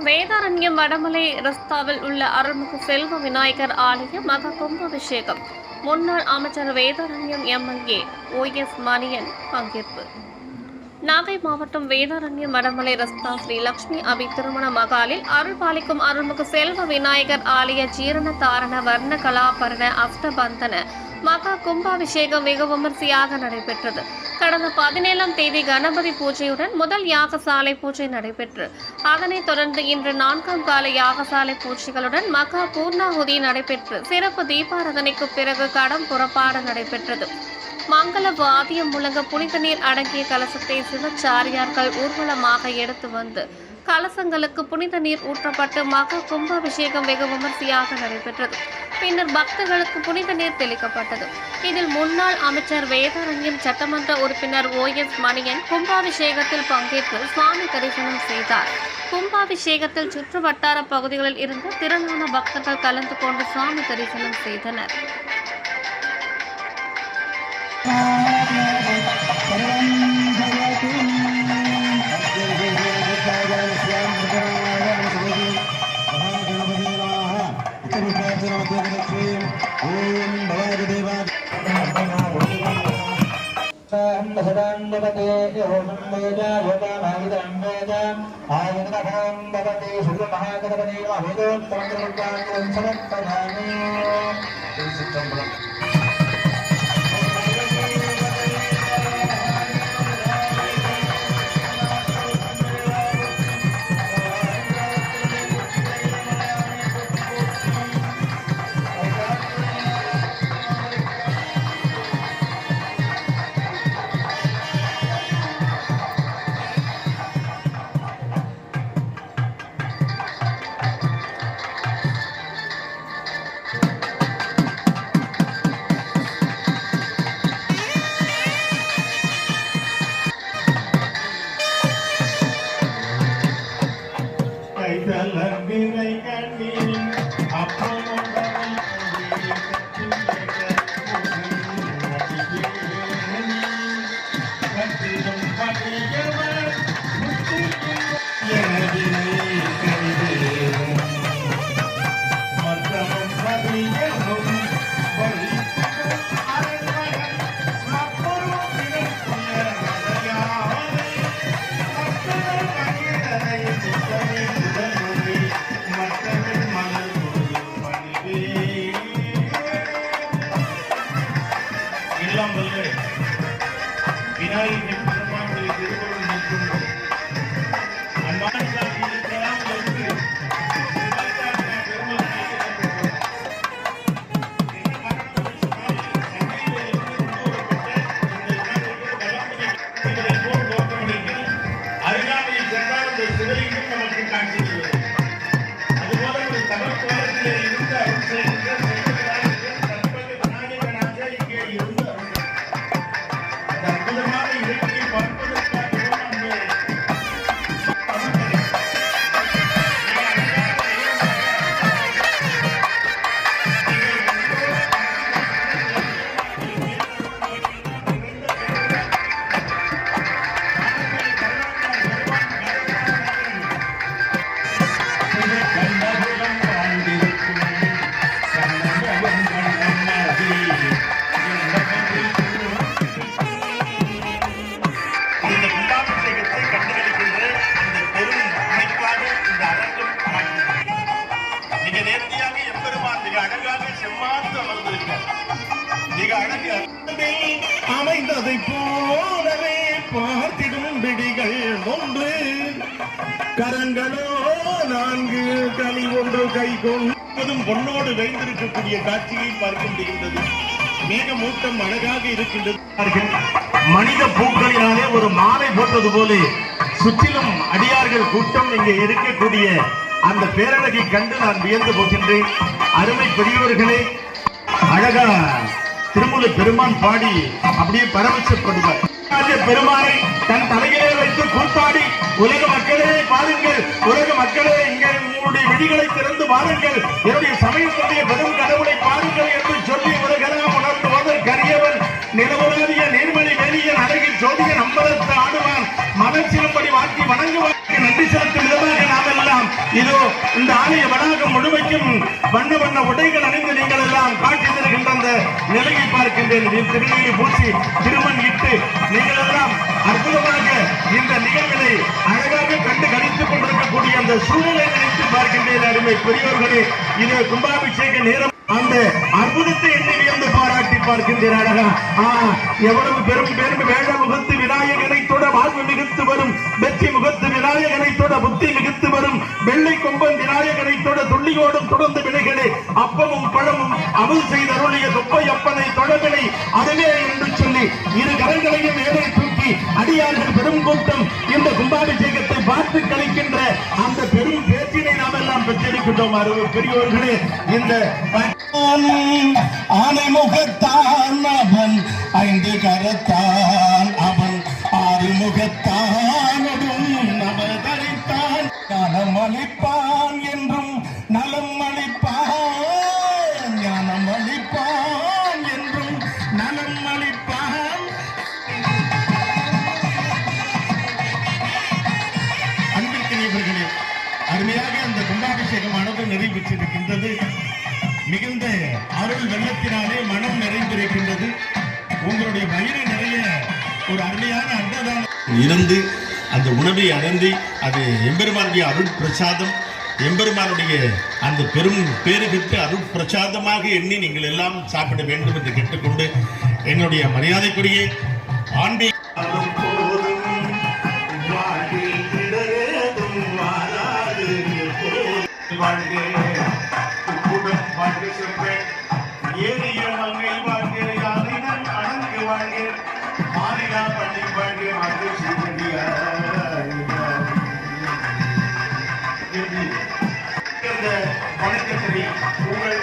வேதாரண்யம் வடமலை ரஸ்தாவில் உள்ள அருள்மிகு செல்வ விநாயகர் ஆலய மகா கும்பாபிஷேகம். முன்னாள் அமைச்சர் வேதாரண்யம் எம்எல்ஏ OS மணியன் பங்கேற்பு. நாகை மாவட்டம் வேதாரண்யம் வடமலை ரஸ்தா ஸ்ரீ லட்சுமி அபி திருமண மகாலில் அருள்பாலிக்கும் அருள்மிகு செல்வ விநாயகர் ஆலய ஜீரண தாரண வர்ண கலாபரண அஷ்டபந்தன மகா கும்பாபிஷேகம் வெகு விமர்சையாக நடைபெற்றது. கடந்த 17ஆம் தேதி கணபதி பூஜையுடன் முதல் யாகசாலை பூஜை நடைபெற்று அதனைத் தொடர்ந்து இன்று 4ஆம் கால யாகசாலை பூஜைகளுடன் மகா பூர்ணாகுதி நடைபெற்று சிறப்பு தீபாராதனைக்கு பிறகு கடம் புறப்பாடு நடைபெற்றது. மங்கள வாத்தியம் முழங்க புனித நீர் அடங்கிய கலசத்தை சிவச்சாரியார்கள் ஊர்வலமாக எடுத்து வந்து கலசங்களுக்கு புனித நீர் ஊற்றப்பட்டு மகா கும்பாபிஷேகம் வெகு விமர்சையாக நடைபெற்றது. பின்னர் பக்தர்களுக்கு புனித நீர் தெளிக்கப்பட்டது. இதில் முன்னாள் அமைச்சர் வேதாரண்யம் சட்டமன்ற உறுப்பினர் OS மணியன் கும்பாபிஷேகத்தில் பங்கேற்று சுவாமி தரிசனம் செய்தார். கும்பாபிஷேகத்தில் சுற்று வட்டார பகுதிகளில் இருந்து திரளான பக்தர்கள் கலந்து கொண்டு சுவாமி தரிசனம் செய்தனர். அமைந்ததை போலவே பார்த்திடும் பிடிகள் ஒன்று கரங்களோ 4 கனி ஒன்று கை கொண்டதும் பொன்னோடு வைத்திருக்கக்கூடிய காட்சியை பார்க்க முடிகின்றது. மேகமூட்டம் அழகாக இருக்கின்றது. மனித பூக்களினாலே ஒரு மாலை போட்டது போல சுற்றிலும் அடியார்கள் கூட்டம் இங்கே இருக்கக்கூடிய அந்த பேரழகை கண்டு நான் வியந்து போகின்றேன். அருமை பெரியவர்களே, அழகா திருமூல பெருமான் பாடி அப்படியே பரவசப்படுவார். பெருமானை தன் தலையிலே வைத்து கூத்தாடி உலக மக்களே பாருங்கள், உலக மக்களே இங்கே உங்களுடைய விழிகளை திறந்து பாருங்கள், என்னுடைய சமயத்துடைய பெரும் கடவுளை பாருங்கள் என்று சொல்லி உலகெல்லாம் உணர்ந்து கரியவன் நிலவுலாதிய நீர்மணி வெளியன் அழகில் ஜோதியன் அம்பலத்து ஆடுவான் மனச்சிலம்படி வாக்கி வணங்குவாருக்கு நன்றி செலுத்தும் விதமாக நாம் எல்லாம் இதோ இந்த ஆலய வளாகம் முழுமைக்கும் வண்ண வண்ண உடைகள் அணிந்து நீங்கள் எல்லாம் காட்சி தருகின்ற அந்த நிலையை பார்க்கின்றேன். திருநெல்வேலி பூச்சி திருமண் இட்டு நீங்கள் எல்லாம் அற்புதமாக இந்த நிகழ்வினை அழகாக கண்டு கழித்துக் கொண்டிருக்கக்கூடிய அந்த சூழலை நினைத்து பார்க்கின்றேன். அருமை பெரியோர்களே, இது கும்பாபிஷேக நேரம். அந்த அற்புதத்தை எண்ணி வியந்து பாராட்டி பார்க்கின்றேன். அழகா எவ்வளவு பெரும் வேட முகத்து விநாயகனை தொட வாழ்வு மிகுத்து வரும், வெற்றி முகத்து விநாயகனை தொட புத்தி மிகுத்து வரும், வெள்ளை கொம்பன் விநாயகனை தொட துள்ளியோடும் தொடர்ந்து வினைகளே, அப்பமும் பழமும் அமுல் செய்த அருளிய தொப்பை அப்பனை தொடவினை அதுவே என்று சொல்லி இரு கரங்களையும் மேலே தூக்கி அடியார்கள் பெரும் கூட்டம் இந்த கும்பாபிஷேகத்தை பார்த்து கழிக்கின்ற அந்த பெரும் பேச்சினை நாம் எல்லாம் பெற்றிருக்கின்றோம். அருமை பெரியோர்களே, இந்த ஆனை முகத்தான் அவன், ஐந்து கரத்தான் அவன், ஆறு முகத்தானதும் நவதரித்தான், ஞானம் அளிப்பான் என்றும் நலம் அளிப்பான், ஞானம் அளிப்பான் என்றும் நலம் அளிப்பான். அன்பிற்கினியவர்களே, அருமையாக அந்த கும்பாபிஷேகமானது நிறைவேற்றிருக்கின்றது. மிகுந்த அருள் வெள்ளத்தினாலே மனம் நிறைந்திருக்கின்றது. உங்களுடைய வயிறு நிறைய ஒரு அருமையான அன்னதானம் இருந்து அந்த உணவை அருந்தி அது எம்பெருமானுடைய அருள் பிரசாதம், எம்பெருமானுடைய அந்த பெரும் பேருகிட்டு அருள் பிரசாதமாக எண்ணி நீங்கள் எல்லாம் சாப்பிட வேண்டும் என்று கேட்டுக்கொண்டு என்னுடைய மரியாதைக்குரிய ஆண்டி ஏறிய மங்கை வாழ்க, யானைடன் அணங்கு வாழ்க, மாறிடா பள்ளி வாழ்க, மக்கள் வணக்கத்தை உங்கள்